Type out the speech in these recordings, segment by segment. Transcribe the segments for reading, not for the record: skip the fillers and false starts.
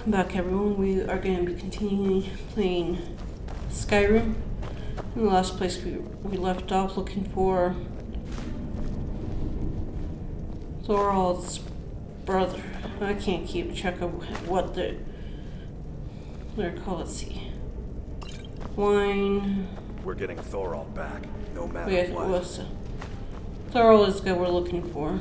Welcome back, everyone. We are going to be continuing playing Skyrim. In the last place we left off looking for Thorald's brother. I can't keep track of what they're called. Let's see. Wine. We're getting Thorald back, no matter what. Thorald is the guy we're looking for.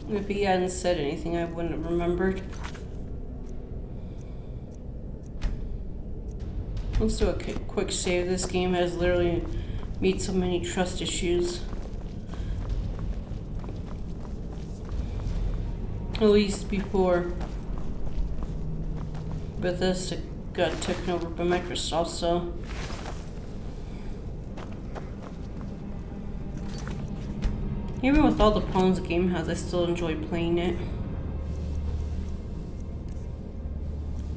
If he hadn't said anything, I wouldn't have remembered. Let's do a quick save. This game has literally made so many trust issues. At least before Bethesda got taken over by Microsoft, so. Even with all the problems the game has, I still enjoy playing it.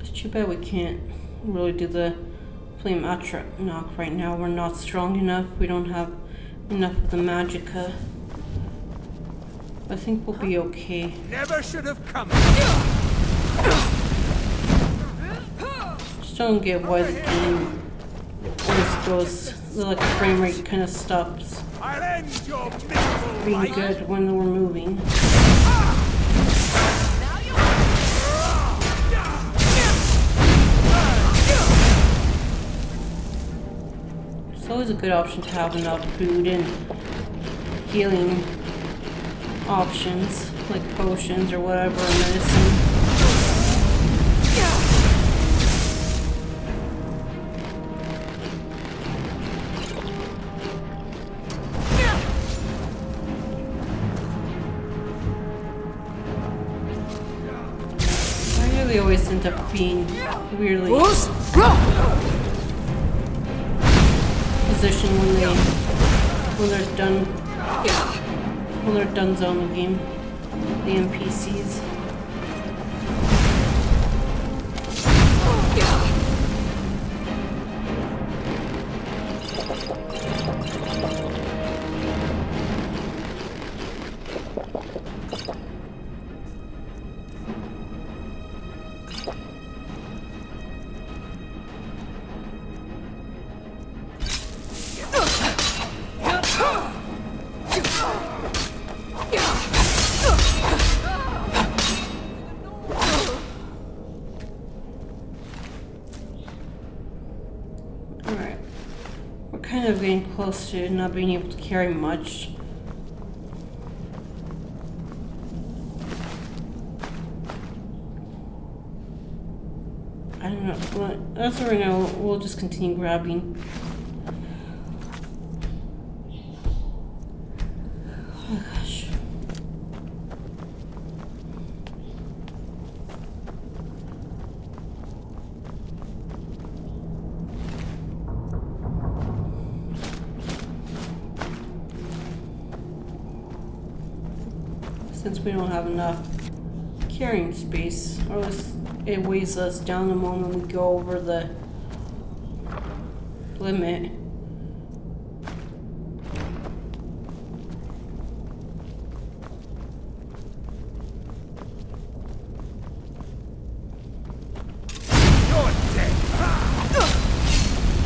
It's too bad we can't really do the flame knock right now. We're not strong enough. We don't have enough of the magicka. I think we'll be okay. Never should have come. Just don't get why the game always goes, like the frame rate kind of stops I'll end your miserable being life. good when we're moving. It's always a good option to have enough food and healing options, like potions or whatever, or medicine. They always end up being weirdly positioned when they're done zoning the game. The NPCs. Alright. We're kind of getting close to not being able to carry much. I don't know. But as of right now, we'll just continue grabbing. Oh gosh. Since we don't have enough carrying space, or at least it weighs us down the moment we go over the limit.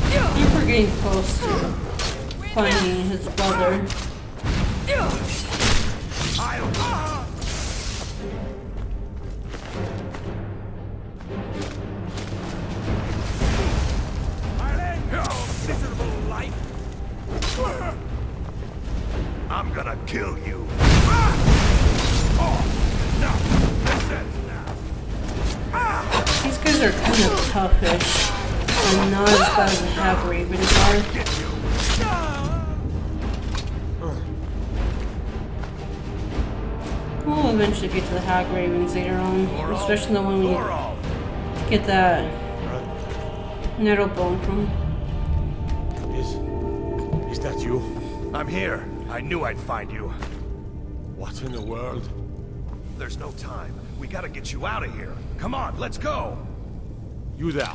I think we're getting close to finding his brother. I'm gonna kill you. These guys are kind of toughish, and not as bad as the half-ravens are. We'll eventually get to the half-ravens later on, especially the one we get that nettle bone from. Is that you? I'm here. I knew I'd find you. What in the world? There's no time. We gotta get you out of here. Come on, let's go. You there.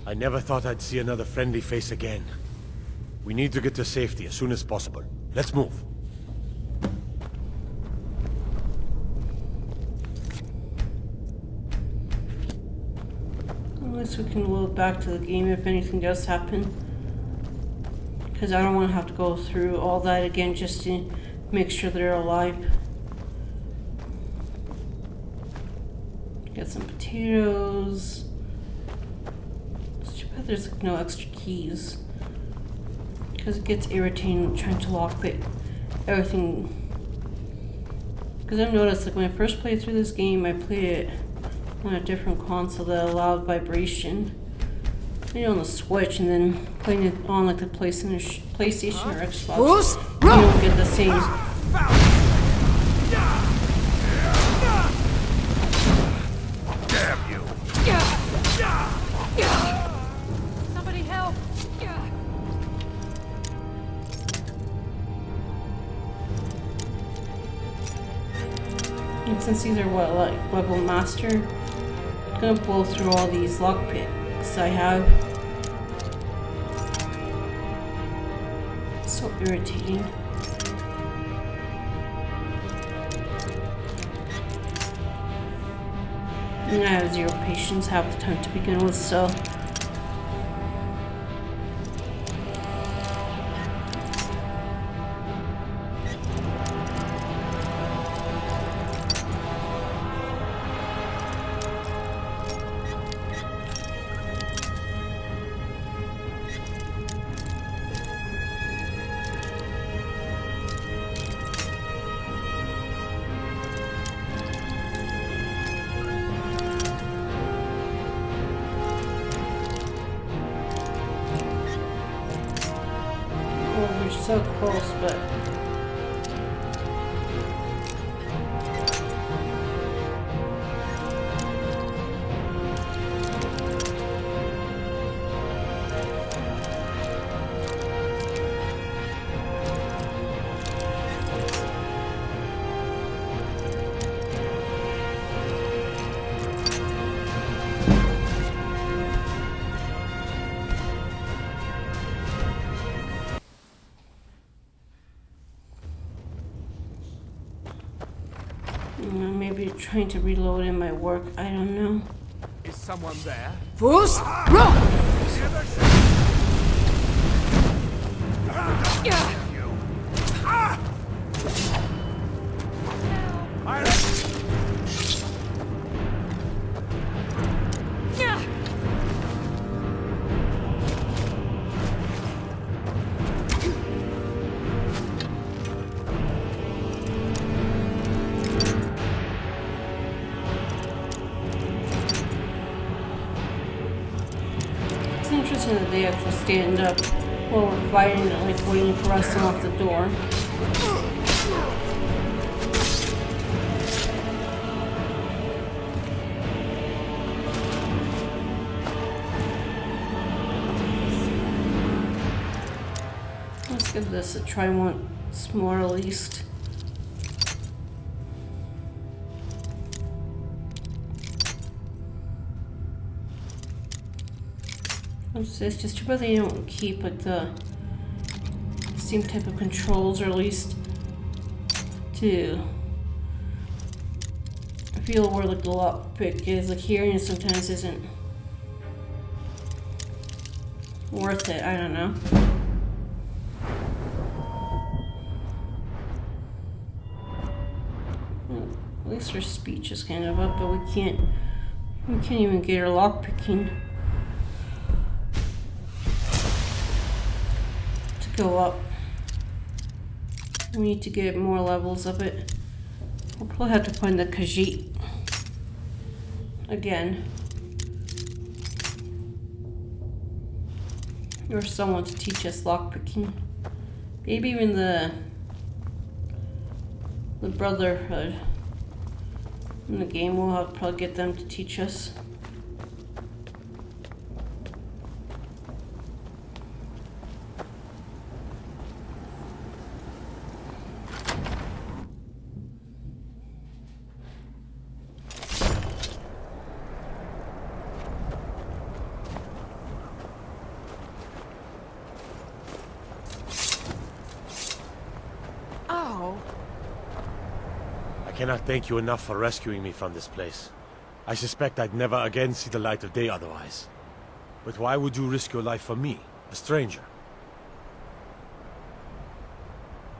I never thought I'd see another friendly face again. We need to get to safety as soon as possible. Let's move. least we can load back to the game if anything does happen. Because I don't want to have to go through all that again just to make sure they're alive. Get some potatoes. It's too bad there's like no extra keys. Because it gets irritating trying to lockpick everything. Because I've noticed, like when I first played through this game, I played it on a different console that allowed vibration. Maybe on the Switch, and then playing it on like the PlayStation or Xbox, you don't get the same. Damn you! Somebody help! And since these are what, like level master, I'm gonna blow through all these lockpicks I have. So irritating. And I have zero patience half the time to begin with, so. We're so close, but maybe trying to reload in my work. I don't know. Is someone there? Fools! Run! Damn you! Ah! It's interesting that they actually stand up while we're fighting and like waiting for us to unlock the door. Let's give this a try once more at least. It's just too bad they don't keep like the same type of controls, or at least to feel where like the lockpick is. Like hearing it sometimes isn't worth it. I don't know. Well, at least her speech is kind of up, but we can't even get her lockpicking go up. We need to get more levels of it. We'll probably have to find the Khajiit again. Or someone to teach us lockpicking. Maybe even the Brotherhood in the game. We'll have to probably get them to teach us. I cannot thank you enough for rescuing me from this place. I suspect I'd never again see the light of day otherwise. But why would you risk your life for me, a stranger?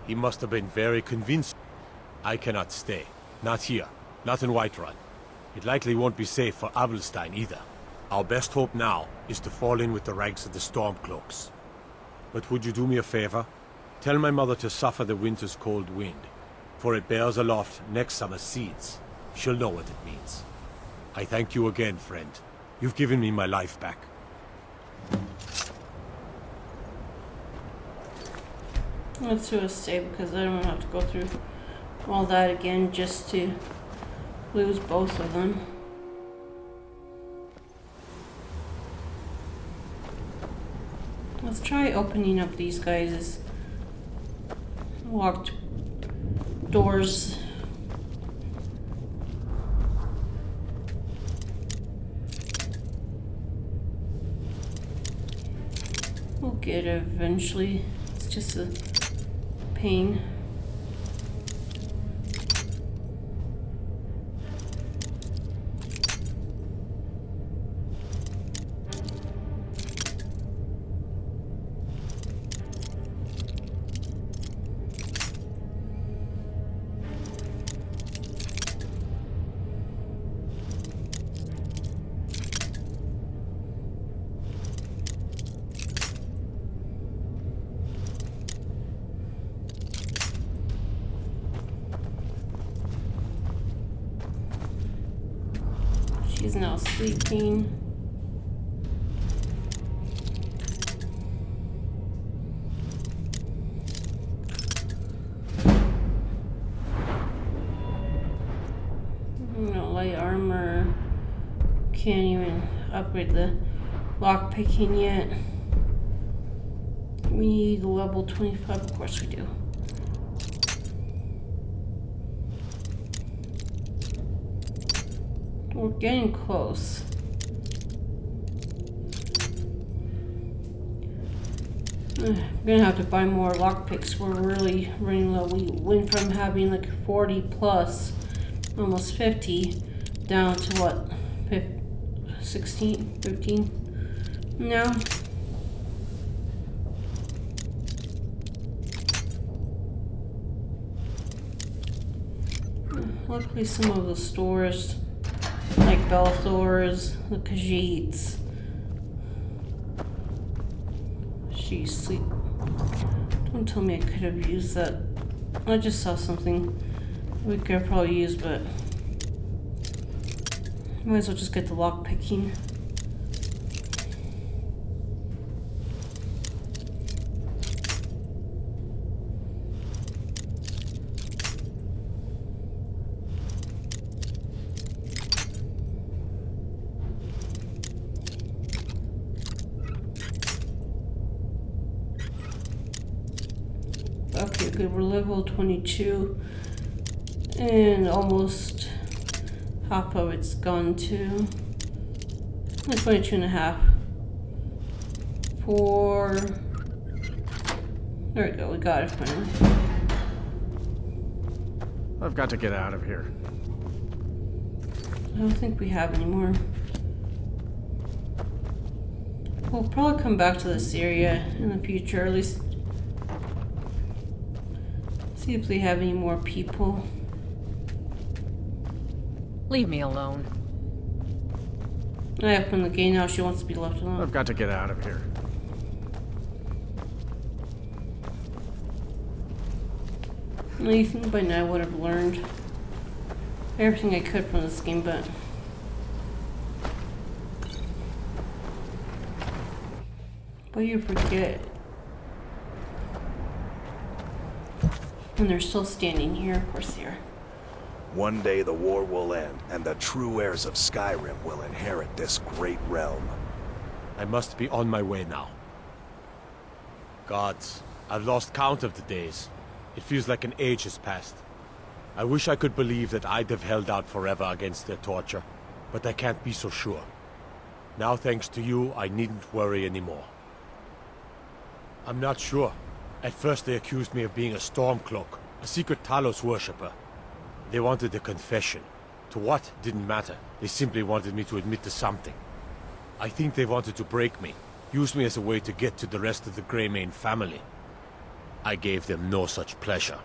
He must have been very convincing. I cannot stay. Not here. Not in Whiterun. It likely won't be safe for Avelstein either. Our best hope now is to fall in with the ranks of the Stormcloaks. But would you do me a favor? Tell my mother to suffer the winter's cold wind, for it bears aloft next summer's seeds. She'll know what it means. I thank you again, friend. You've given me my life back. Let's do a save because I don't have to go through all that again just to lose both of them. Let's try opening up these guys' locked doors. We'll get it eventually. It's just a pain. She's now sleeping. No light armor. Can't even upgrade the lockpicking yet. We need level 25, of course we do. We're getting close. I'm gonna have to buy more lockpicks. We're really running low. We went from having like 40 plus, almost 50, down to what, 16, 15 now. Luckily some of the stores, like Belthor's, the Khajiits. She's sleep. Don't tell me I could have used that. I just saw something we could probably use, but might as well just get the lock picking. Okay, good. We're level 22, and almost half of it's gone to 22 and a half. There we go. We got it finally. I've got to get out of here. I don't think we have any more. We'll probably come back to this area in the future, at least. See if they have any more people. Leave me alone. I opened the gate now. She wants to be left alone. I've got to get out of here. You think by now I would have learned everything I could from this game, but you forget. And they're still standing here, of course they are. One day the war will end, and the true heirs of Skyrim will inherit this great realm. I must be on my way now. Gods, I've lost count of the days. It feels like an age has passed. I wish I could believe that I'd have held out forever against their torture, but I can't be so sure. Now, thanks to you, I needn't worry anymore. I'm not sure. At first they accused me of being a Stormcloak, a secret Talos worshipper. They wanted a confession. To what didn't matter. They simply wanted me to admit to something. I think they wanted to break me, use me as a way to get to the rest of the Greymane family. I gave them no such pleasure.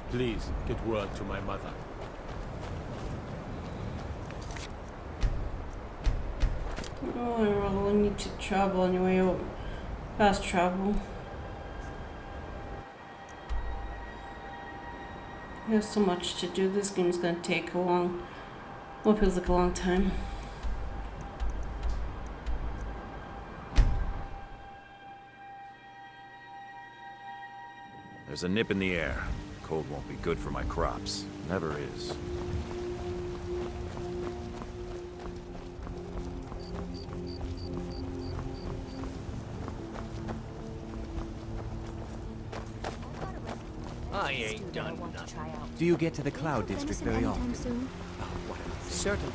Please, get word to my mother. Oh, I really need to travel anyway. Oh, fast travel. I have so much to do. This game's gonna take a long... Well, it feels like a long time. There's a nip in the air. Cold won't be good for my crops. Never is. I ain't done nothing. Do you get to the Cloud District very often? Soon? Certainly.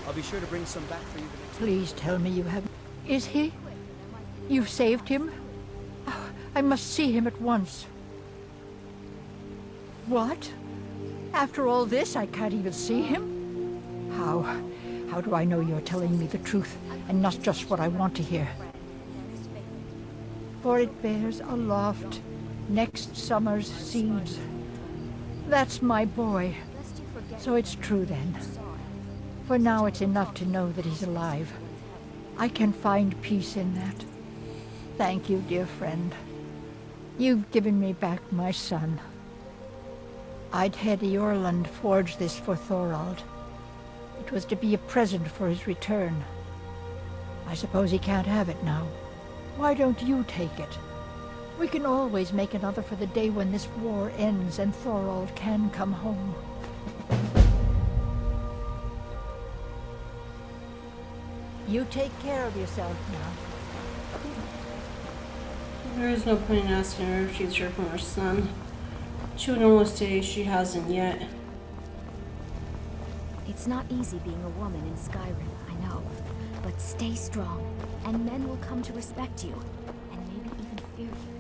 I'll be sure to bring some back for you the next... Please tell me you have... Is he? You've saved him? Oh, I must see him at once. What? After all this, I can't even see him? How do I know you're telling me the truth and not just what I want to hear? For it bears aloft next summer's seeds. That's my boy. So it's true then. For now it's enough to know that he's alive. I can find peace in that. Thank you, dear friend. You've given me back my son. I'd had Eorlund forge this for Thorald. It was to be a present for his return. I suppose he can't have it now. Why don't you take it? We can always make another for the day when this war ends and Thorald can come home. You take care of yourself now. There is no point in asking her if she's heard from her son. She would almost say she hasn't yet. It's not easy being a woman in Skyrim, I know. But stay strong, and men will come to respect you, and maybe even fear you.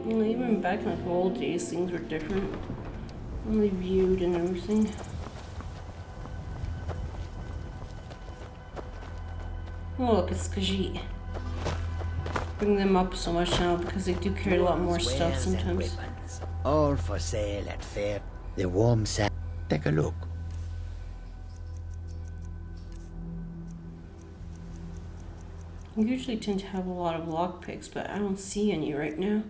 Well, even back in like old days, things were different. Only viewed and everything. Oh, look, it's Khajiit. Bring them up so much now because they do carry a lot more stuff sometimes. All for sale at fair. The warm sand. Take a look. I usually tend to have a lot of lockpicks, but I don't see any right now.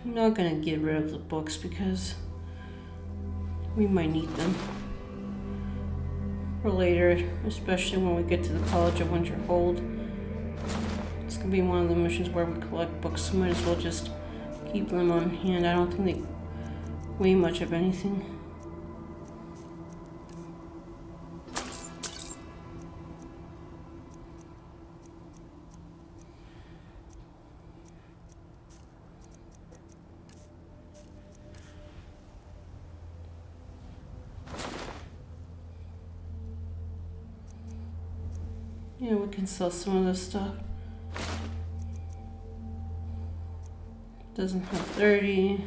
I'm not gonna get rid of the books because we might need them for later, especially when we get to the College of Winterhold. It's gonna be one of the missions where we collect books, so might as well just keep them on hand. I don't think they weigh much of anything. Yeah, we can sell some of this stuff. Doesn't have 30.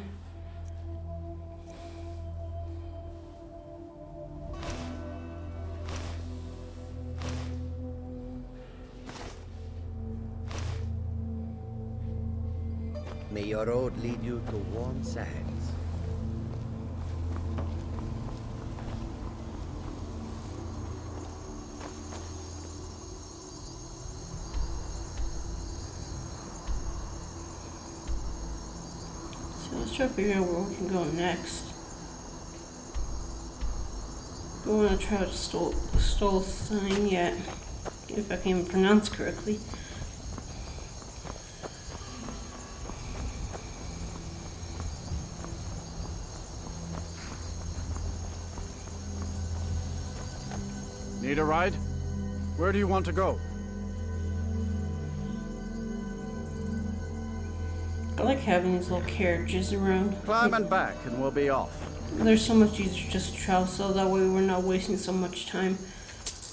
May your road lead you to warm sands. So let's try to figure out where we can go next. Don't want to try to stole sign yet, if I can even pronounce correctly. Need a ride? Where do you want to go? I like having these little carriages around. Climb and back, and we'll be off. There's so much easier just to travel, so that way we're not wasting so much time.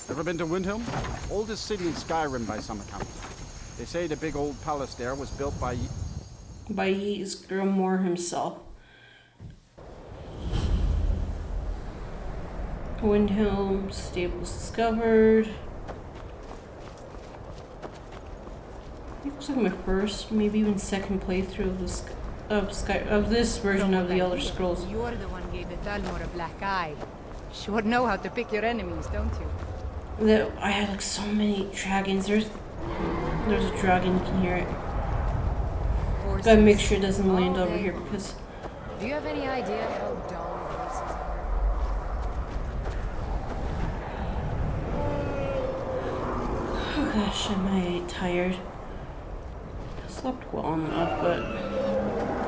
Ever been to Windhelm? Oldest city in Skyrim by some account. They say the big old palace there was built by Ys Grimoire himself. Windhelm stables discovered. I think it was like my first, maybe even second playthrough of this of this version of the Elder Scrolls. You're the one who gave the Thalmor a black eye. Sure know how to pick your enemies, don't you? I had like so many dragons. There's a dragon, you can hear it. Gotta make sure it doesn't land over here because. Do you have any idea how dull voices are? Oh gosh, am I tired? I slept well enough, but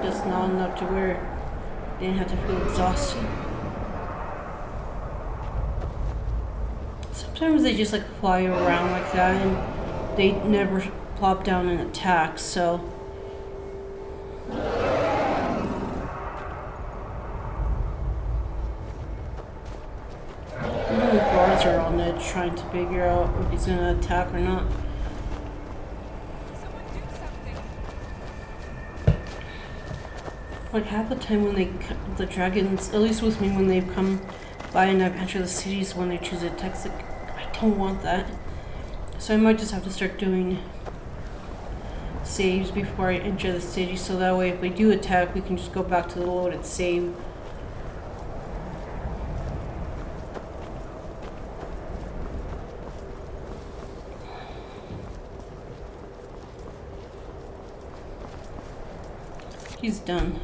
just not enough to where I didn't have to feel exhausted. Sometimes they just like fly around like that and they never plop down and attack, so. The guards are on edge trying to figure out if he's gonna attack or not. Like half the time when the dragons, at least with me, when they've come by and I've entered the cities, when they choose to attack, it's like, I don't want that. So I might just have to start doing saves before I enter the city, so that way if they do attack, we can just go back to the loaded save. He's done.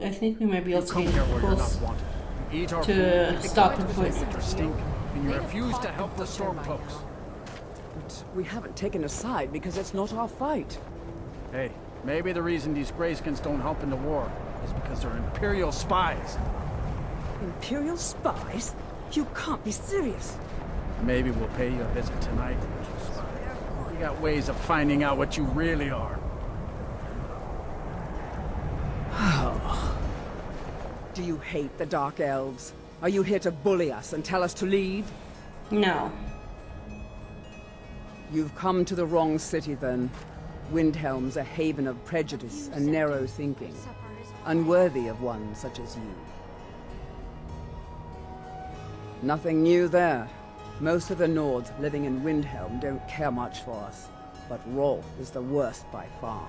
I think we might be able to get close to stopping point. And you refuse to help the stormcloaks. But we haven't taken a side because it's not our fight. Hey, maybe the reason these Greyskins don't help in the war is because they're Imperial spies. Imperial spies? You can't be serious. Maybe we'll pay you a visit tonight, little spy. We got ways of finding out what you really are. Do you hate the Dark Elves? Are you here to bully us and tell us to leave? No. You've come to the wrong city then. Windhelm's a haven of prejudice and narrow thinking, unworthy of one such as you. Nothing new there. Most of the Nords living in Windhelm don't care much for us, but Rolf is the worst by far.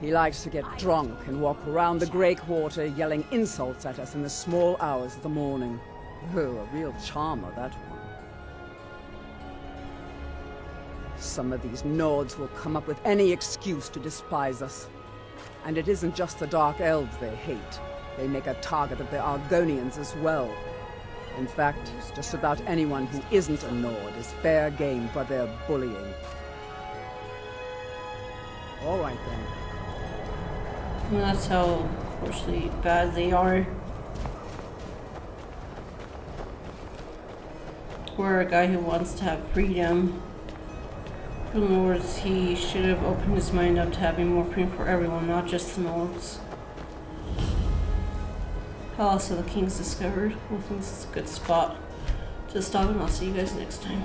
He likes to get drunk and walk around the Greywater yelling insults at us in the small hours of the morning. Oh, a real charmer, that one. Some of these Nords will come up with any excuse to despise us. And it isn't just the Dark Elves they hate. They make a target of the Argonians as well. In fact, just about anyone who isn't a Nord is fair game for their bullying. All right then. And that's how, unfortunately, bad they are. We're a guy who wants to have freedom. In other words, he should have opened his mind up to having more freedom for everyone, not just the Nords. Palace of the Kings discovered. I think this is a good spot to stop, and I'll see you guys next time.